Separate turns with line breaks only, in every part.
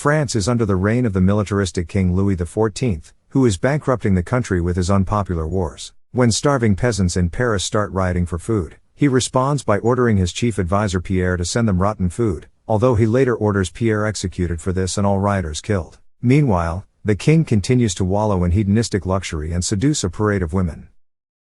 France is under the reign of the militaristic King Louis XIV, who is bankrupting the country with his unpopular wars. When starving peasants in Paris start rioting for food, he responds by ordering his chief advisor Pierre to send them rotten food, although he later orders Pierre executed for this and all rioters killed. Meanwhile, the king continues to wallow in hedonistic luxury and seduce a parade of women.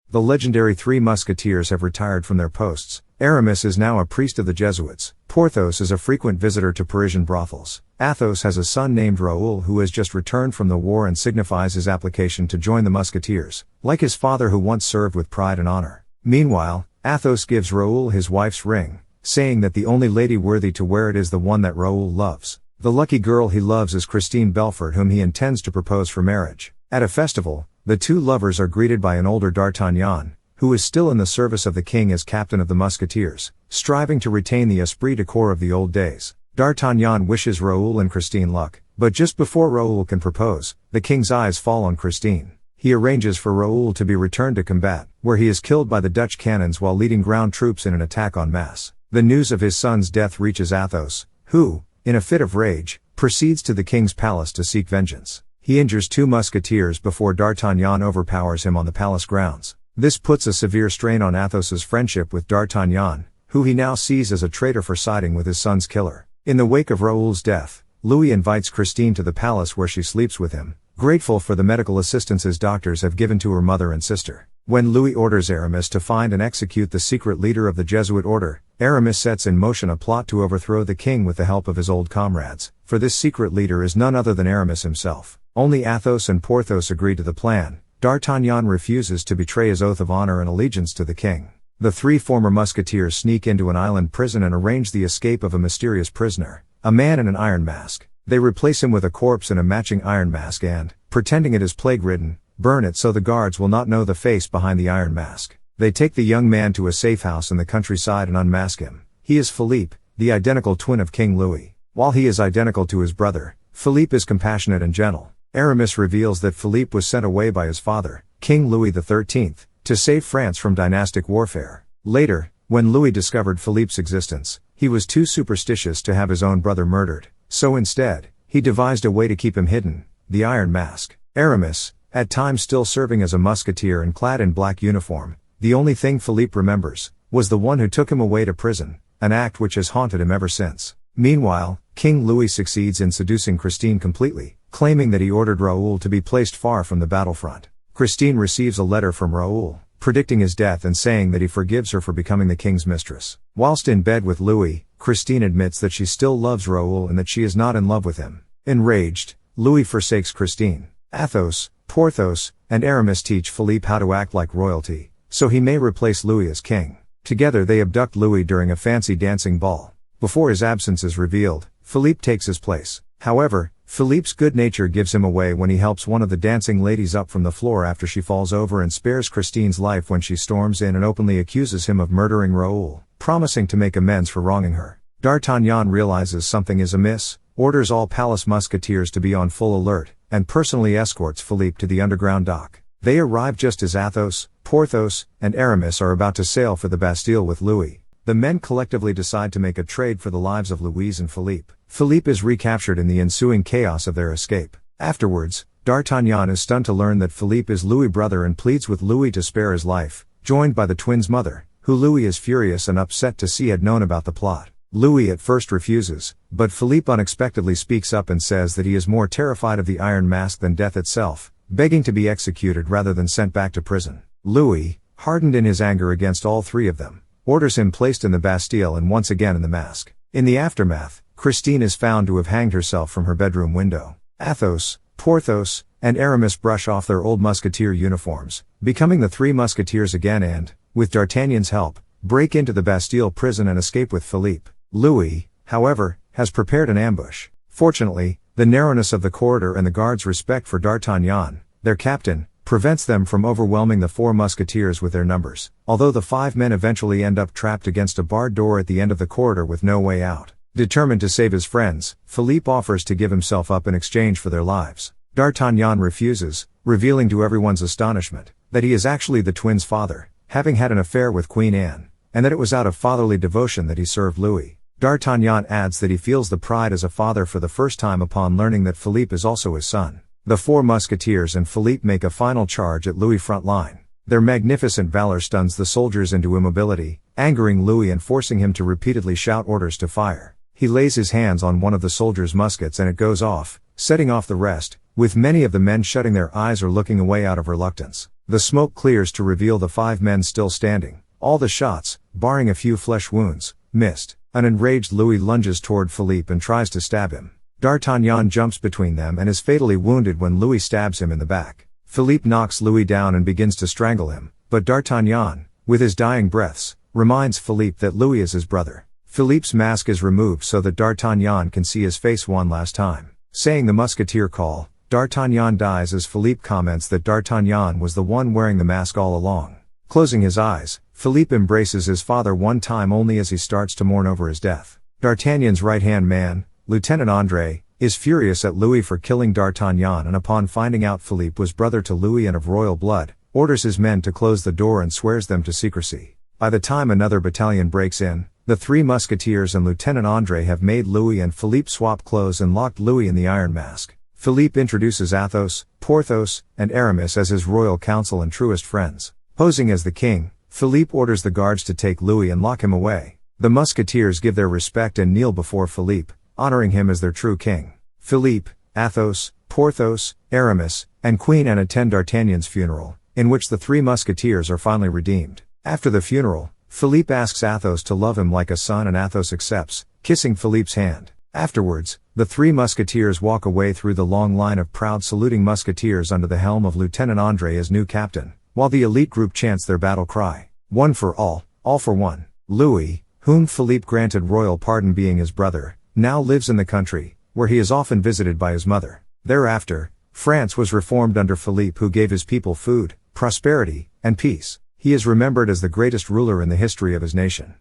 The legendary Three Musketeers have retired from their posts. Aramis is now a priest of the Jesuits. Porthos is a frequent visitor to Parisian brothels. Athos has a son named Raoul who has just returned from the war and signifies his application to join the Musketeers, like his father who once served with pride and honor. Meanwhile, Athos gives Raoul his wife's ring, saying that the only lady worthy to wear it is the one that Raoul loves. The lucky girl he loves is Christine Belfort, whom he intends to propose for marriage. At a festival, the two lovers are greeted by an older D'Artagnan, who is still in the service of the king as captain of the Musketeers, striving to retain the esprit de corps of the old days. D'Artagnan wishes Raoul and Christine luck, but just before Raoul can propose, the king's eyes fall on Christine. He arranges for Raoul to be returned to combat, where he is killed by the Dutch cannons while leading ground troops in an attack en masse. The news of his son's death reaches Athos, who, in a fit of rage, proceeds to the king's palace to seek vengeance. He injures two musketeers before D'Artagnan overpowers him on the palace grounds. This puts a severe strain on Athos's friendship with D'Artagnan, who he now sees as a traitor for siding with his son's killer. In the wake of Raoul's death, Louis invites Christine to the palace where she sleeps with him, grateful for the medical assistance his doctors have given to her mother and sister. When Louis orders Aramis to find and execute the secret leader of the Jesuit order, Aramis sets in motion a plot to overthrow the king with the help of his old comrades, for this secret leader is none other than Aramis himself. Only Athos and Porthos agree to the plan. D'Artagnan refuses to betray his oath of honor and allegiance to the king. The three former musketeers sneak into an island prison and arrange the escape of a mysterious prisoner, a man in an iron mask. They replace him with a corpse in a matching iron mask and, pretending it is plague-ridden, burn it so the guards will not know the face behind the iron mask. They take the young man to a safe house in the countryside and unmask him. He is Philippe, the identical twin of King Louis. While he is identical to his brother, Philippe is compassionate and gentle. Aramis reveals that Philippe was sent away by his father, King Louis XIII, to save France from dynastic warfare. Later, when Louis discovered Philippe's existence, he was too superstitious to have his own brother murdered, so instead, he devised a way to keep him hidden: the Iron Mask. Aramis, at times still serving as a musketeer and clad in black uniform, the only thing Philippe remembers, was the one who took him away to prison, an act which has haunted him ever since. Meanwhile, King Louis succeeds in seducing Christine completely, claiming that he ordered Raoul to be placed far from the battlefront. Christine receives a letter from Raoul, predicting his death and saying that he forgives her for becoming the king's mistress. Whilst in bed with Louis, Christine admits that she still loves Raoul and that she is not in love with him. Enraged, Louis forsakes Christine. Athos, Porthos, and Aramis teach Philippe how to act like royalty, so he may replace Louis as king. Together they abduct Louis during a fancy dancing ball. Before his absence is revealed, Philippe takes his place. However, Philippe's good nature gives him away when he helps one of the dancing ladies up from the floor after she falls over and spares Christine's life when she storms in and openly accuses him of murdering Raoul, promising to make amends for wronging her. D'Artagnan realizes something is amiss, orders all palace musketeers to be on full alert, and personally escorts Philippe to the underground dock. They arrive just as Athos, Porthos, and Aramis are about to sail for the Bastille with Louis. The men collectively decide to make a trade for the lives of Louise and Philippe. Philippe is recaptured in the ensuing chaos of their escape. Afterwards, D'Artagnan is stunned to learn that Philippe is Louis' brother and pleads with Louis to spare his life, joined by the twins' mother, who Louis is furious and upset to see had known about the plot. Louis at first refuses, but Philippe unexpectedly speaks up and says that he is more terrified of the Iron Mask than death itself, begging to be executed rather than sent back to prison. Louis, hardened in his anger against all three of them, orders him placed in the Bastille and once again in the mask. In the aftermath, Christine is found to have hanged herself from her bedroom window. Athos, Porthos, and Aramis brush off their old musketeer uniforms, becoming the Three Musketeers again and, with D'Artagnan's help, break into the Bastille prison and escape with Philippe. Louis, however, has prepared an ambush. Fortunately, the narrowness of the corridor and the guards' respect for D'Artagnan, their captain, prevents them from overwhelming the four musketeers with their numbers, although the five men eventually end up trapped against a barred door at the end of the corridor with no way out. Determined to save his friends, Philippe offers to give himself up in exchange for their lives. D'Artagnan refuses, revealing to everyone's astonishment that he is actually the twins' father, having had an affair with Queen Anne, and that it was out of fatherly devotion that he served Louis. D'Artagnan adds that he feels the pride as a father for the first time upon learning that Philippe is also his son. The four musketeers and Philippe make a final charge at Louis' front line. Their magnificent valor stuns the soldiers into immobility, angering Louis and forcing him to repeatedly shout orders to fire. He lays his hands on one of the soldiers' muskets and it goes off, setting off the rest, with many of the men shutting their eyes or looking away out of reluctance. The smoke clears to reveal the 5 men still standing. All the shots, barring a few flesh wounds, missed. An enraged Louis lunges toward Philippe and tries to stab him. D'Artagnan jumps between them and is fatally wounded when Louis stabs him in the back. Philippe knocks Louis down and begins to strangle him, but D'Artagnan, with his dying breaths, reminds Philippe that Louis is his brother. Philippe's mask is removed so that D'Artagnan can see his face one last time. Saying the musketeer call, D'Artagnan dies as Philippe comments that D'Artagnan was the one wearing the mask all along. Closing his eyes, Philippe embraces his father one time only as he starts to mourn over his death. D'Artagnan's right-hand man, Lieutenant André, is furious at Louis for killing D'Artagnan and upon finding out Philippe was brother to Louis and of royal blood, orders his men to close the door and swears them to secrecy. By the time another battalion breaks in, the 3 musketeers and Lieutenant André have made Louis and Philippe swap clothes and locked Louis in the Iron Mask. Philippe introduces Athos, Porthos, and Aramis as his royal council and truest friends. Posing as the king, Philippe orders the guards to take Louis and lock him away. The musketeers give their respect and kneel before Philippe, honoring him as their true king. Philippe, Athos, Porthos, Aramis, and Queen Anne attend D'Artagnan's funeral, in which the 3 musketeers are finally redeemed. After the funeral, Philippe asks Athos to love him like a son and Athos accepts, kissing Philippe's hand. Afterwards, the 3 musketeers walk away through the long line of proud saluting musketeers under the helm of Lieutenant André as new captain, while the elite group chants their battle cry, "One for all for one." Louis, whom Philippe granted royal pardon being his brother, now lives in the country, where he is often visited by his mother. Thereafter, France was reformed under Philippe, who gave his people food, prosperity, and peace. He is remembered as the greatest ruler in the history of his nation.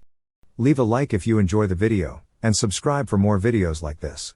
Leave a like if you enjoy the video, and subscribe for more videos like this.